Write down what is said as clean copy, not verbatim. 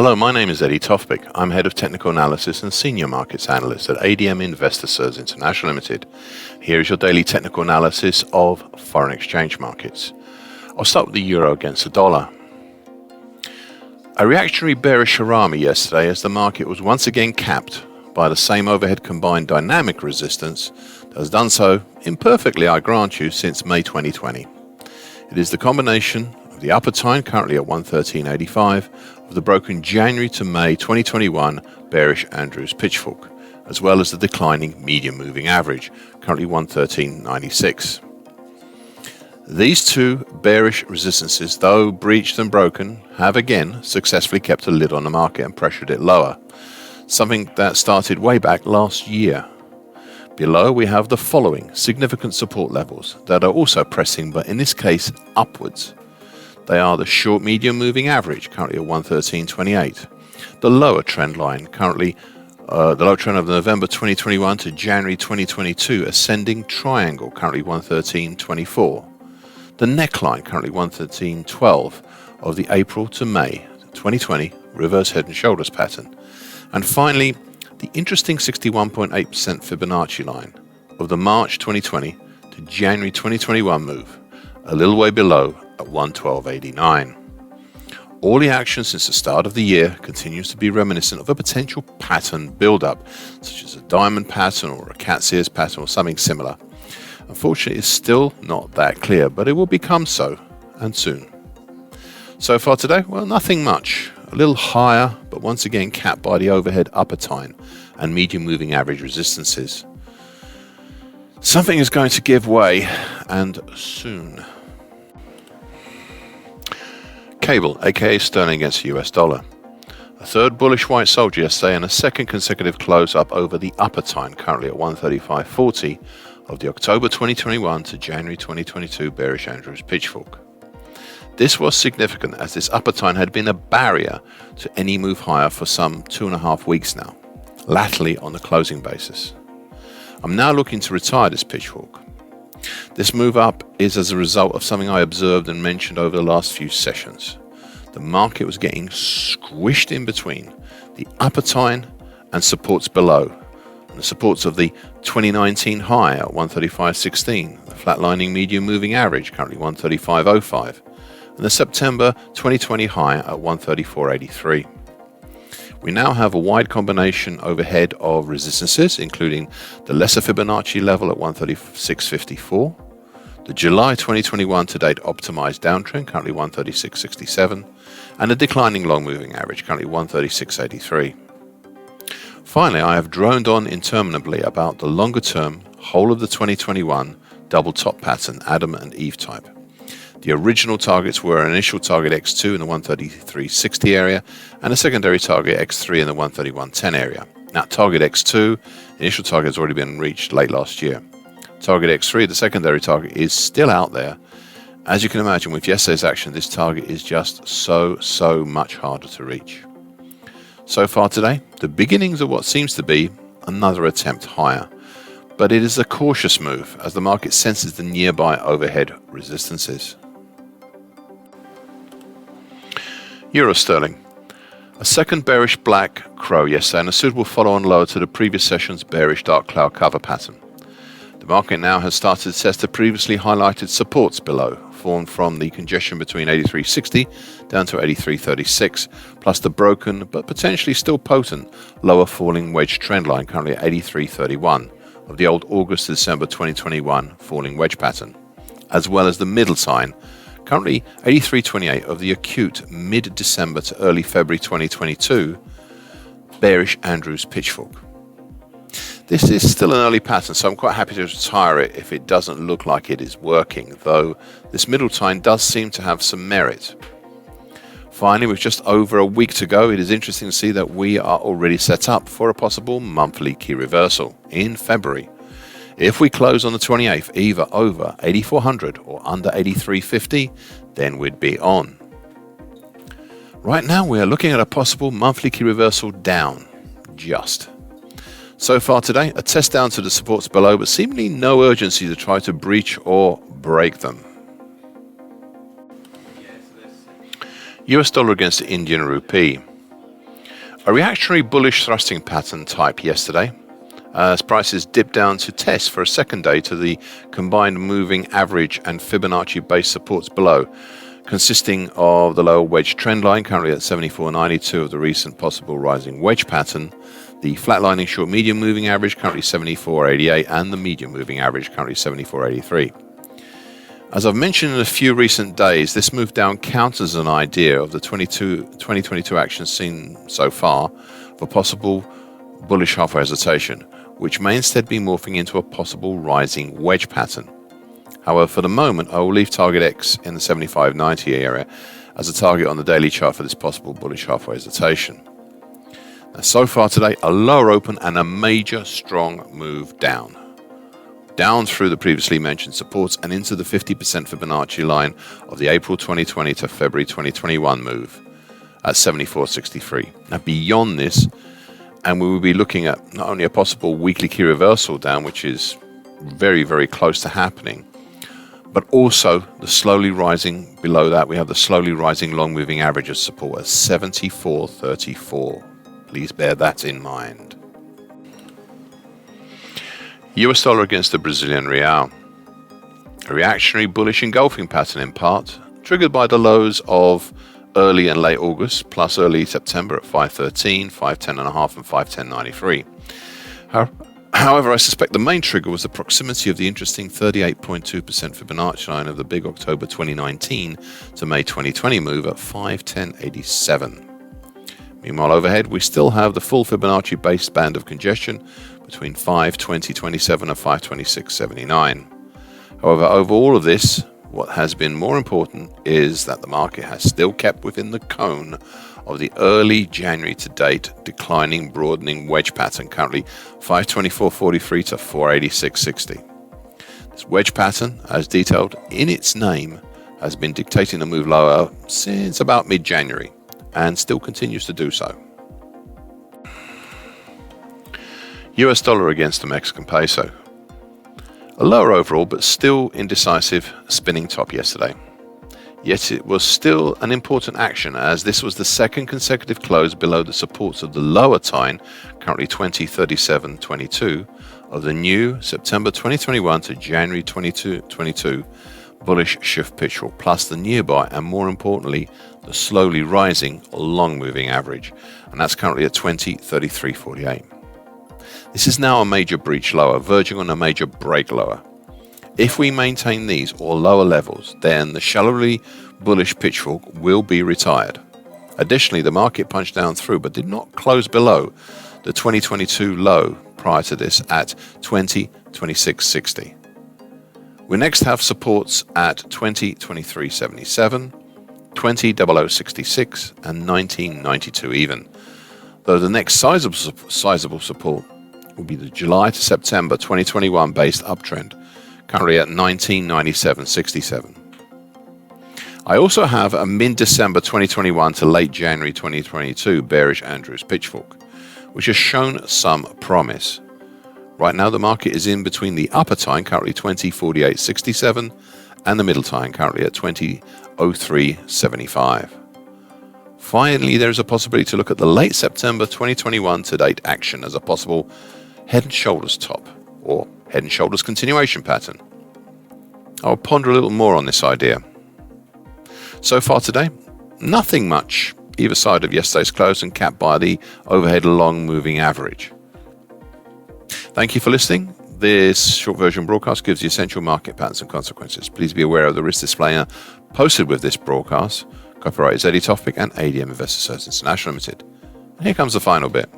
Hello, my name is Eddie Tofpik. I'm Head of Technical Analysis and Senior Markets Analyst at ADM Investor Services International Limited. Here is your daily technical analysis of foreign exchange markets. I'll start with the euro against the dollar. A reactionary bearish harami yesterday as the market was once again capped by the same overhead combined dynamic resistance that has done so imperfectly, I grant you, since May 2020. It is the combination of the upper time, currently at 113.85, of the broken January to May 2021 bearish Andrews pitchfork, as well as the declining medium moving average, currently 113.96. These two bearish resistances, though breached and broken, have again successfully kept a lid on the market and pressured it lower, something that started way back last year. Below we have the following significant support levels that are also pressing, but in this case upwards. They are the short medium moving average, currently at 113.28, the lower trend line, currently the low trend of November 2021 to January 2022 ascending triangle, currently 113.24, the neckline, currently 113.12 of the April to May 2020 reverse head and shoulders pattern, and finally the interesting 61.8% Fibonacci line of the March 2020 to January 2021 move, a little way below at 112.89. All the action since the start of the year continues to be reminiscent of a potential pattern build-up, such as a diamond pattern or a cat's ears pattern or something similar. Unfortunately, it's still not that clear, but it will become so, and soon. So far today, well, nothing much. A little higher, but once again capped by the overhead upper time and medium moving average resistances. Something is going to give way, and soon. Cable, aka sterling against the US dollar. A third bullish white soldier yesterday and a second consecutive close up over the upper time, currently at 135.40 of the October 2021 to January 2022 bearish Andrews pitchfork. This was significant as this upper time had been a barrier to any move higher for some 2.5 weeks now, latterly on the closing basis. I'm now looking to retire this pitchfork. This move up is as a result of something I observed and mentioned over the last few sessions. The market was getting squished in between the upper time and supports below, and the supports of the 2019 high at 135.16, the flatlining medium moving average currently 135.05, and the September 2020 high at 134.83. We now have a wide combination overhead of resistances, including the lesser Fibonacci level at 136.54, the July 2021 to date optimized downtrend, currently 136.67, and a declining long moving average, currently 136.83. Finally, I have droned on interminably about the longer term whole of the 2021 double top pattern Adam and Eve type. The original targets were an initial target X2 in the 133.60 area and a secondary target X3 in the 131.10 area. Now, target X2, initial target has already been reached late last year. Target X3, the secondary target, is still out there. As you can imagine, with yesterday's action, this target is just so much harder to reach. So far today, the beginnings of what seems to be another attempt higher, but it is a cautious move as the market senses the nearby overhead resistances. Euro sterling. A second bearish black crow yesterday and a suitable follow-on lower to the previous session's bearish dark cloud cover pattern. The market now has started to test the previously highlighted supports below, formed from the congestion between 83.60 down to 83.36, plus the broken but potentially still potent lower falling wedge trend line currently at 83.31 of the old August to December 2021 falling wedge pattern, as well as the middle sign currently 83.28 of the acute mid-December to early February 2022 bearish Andrews pitchfork. This is still an early pattern, so I'm quite happy to retire it if it doesn't look like it is working, though this middle time does seem to have some merit. Finally, with just over a week to go, it is interesting to see that we are already set up for a possible monthly key reversal in February. If we close on the 28th either over 8400 or under 8350, then we'd be on. Right now we are looking at a possible monthly key reversal down, just. So far today, a test down to the supports below, but seemingly no urgency to try to breach or break them. US dollar against the Indian rupee. A reactionary bullish thrusting pattern type yesterday as prices dipped down to test for a second day to the combined moving average and Fibonacci based supports below, consisting of the lower wedge trend line currently at 74.92 of the recent possible rising wedge pattern, the flatlining short medium moving average currently 74.88 and the medium moving average currently 74.83. As I've mentioned in a few recent days, this move down counters an idea of the 2022 action seen so far of a possible bullish halfway hesitation, which may instead be morphing into a possible rising wedge pattern. However, for the moment, I will leave target X in the 75.90 area as a target on the daily chart for this possible bullish halfway hesitation. Now, so far today, a lower open and a major strong move down through the previously mentioned supports and into the 50% Fibonacci line of the April 2020 to February 2021 move at 74.63. Now, beyond this, and we will be looking at not only a possible weekly key reversal down, which is very, very close to happening, but also the slowly rising, below that we have the slowly rising long moving average of support at 74.34. Please bear that in mind. US dollar against the Brazilian real. A reactionary bullish engulfing pattern in part, triggered by the lows of early and late August, plus early September at 513, 510.5 and 510.93. However, I suspect the main trigger was the proximity of the interesting 38.2% Fibonacci line of the big October 2019 to May 2020 move at 510.87. Meanwhile, overhead, we still have the full Fibonacci based band of congestion between 520.27 and 526.79. However, over all of this, what has been more important is that the market has still kept within the cone of the early January to date declining broadening wedge pattern, currently 524.43 to 486.60. This wedge pattern, as detailed in its name, has been dictating a move lower since about mid-January and still continues to do so. US dollar against the Mexican peso. A lower overall, but still indecisive spinning top yesterday. Yet it was still an important action, as this was the second consecutive close below the supports of the lower tine, currently 2037.22, of the new September 2021 to January 2022 bullish shift pitchfork, plus the nearby and more importantly the slowly rising long moving average, and that's currently at 2033.48. This is now a major breach lower, verging on a major break lower. If we maintain these or lower levels, then the shallowly bullish pitchfork will be retired. Additionally, the market punched down through but did not close below the 2022 low prior to this at 2026.60. We next have supports at 2023.77, 20.0066 and 19.92 even, though the next sizable support will be the July to September 2021 based uptrend, currently at 19.97.67. I also have a mid-December 2021 to late January 2022 bearish Andrews pitchfork, which has shown some promise. Right now the market is in between the upper tine, currently 20.48.67, and the middle tine, currently at 20.03.75. Finally, there is a possibility to look at the late September 2021 to date action as a possible head and shoulders top or head and shoulders continuation pattern. I'll ponder a little more on this idea. So far today, nothing much either side of yesterday's close and capped by the overhead long moving average. Thank you for listening. This short version broadcast gives you essential market patterns and consequences. Please be aware of the risk disclaimer posted with this broadcast. Copyright is Tofpik and ADM Investor Services International Limited. And here comes the final bit.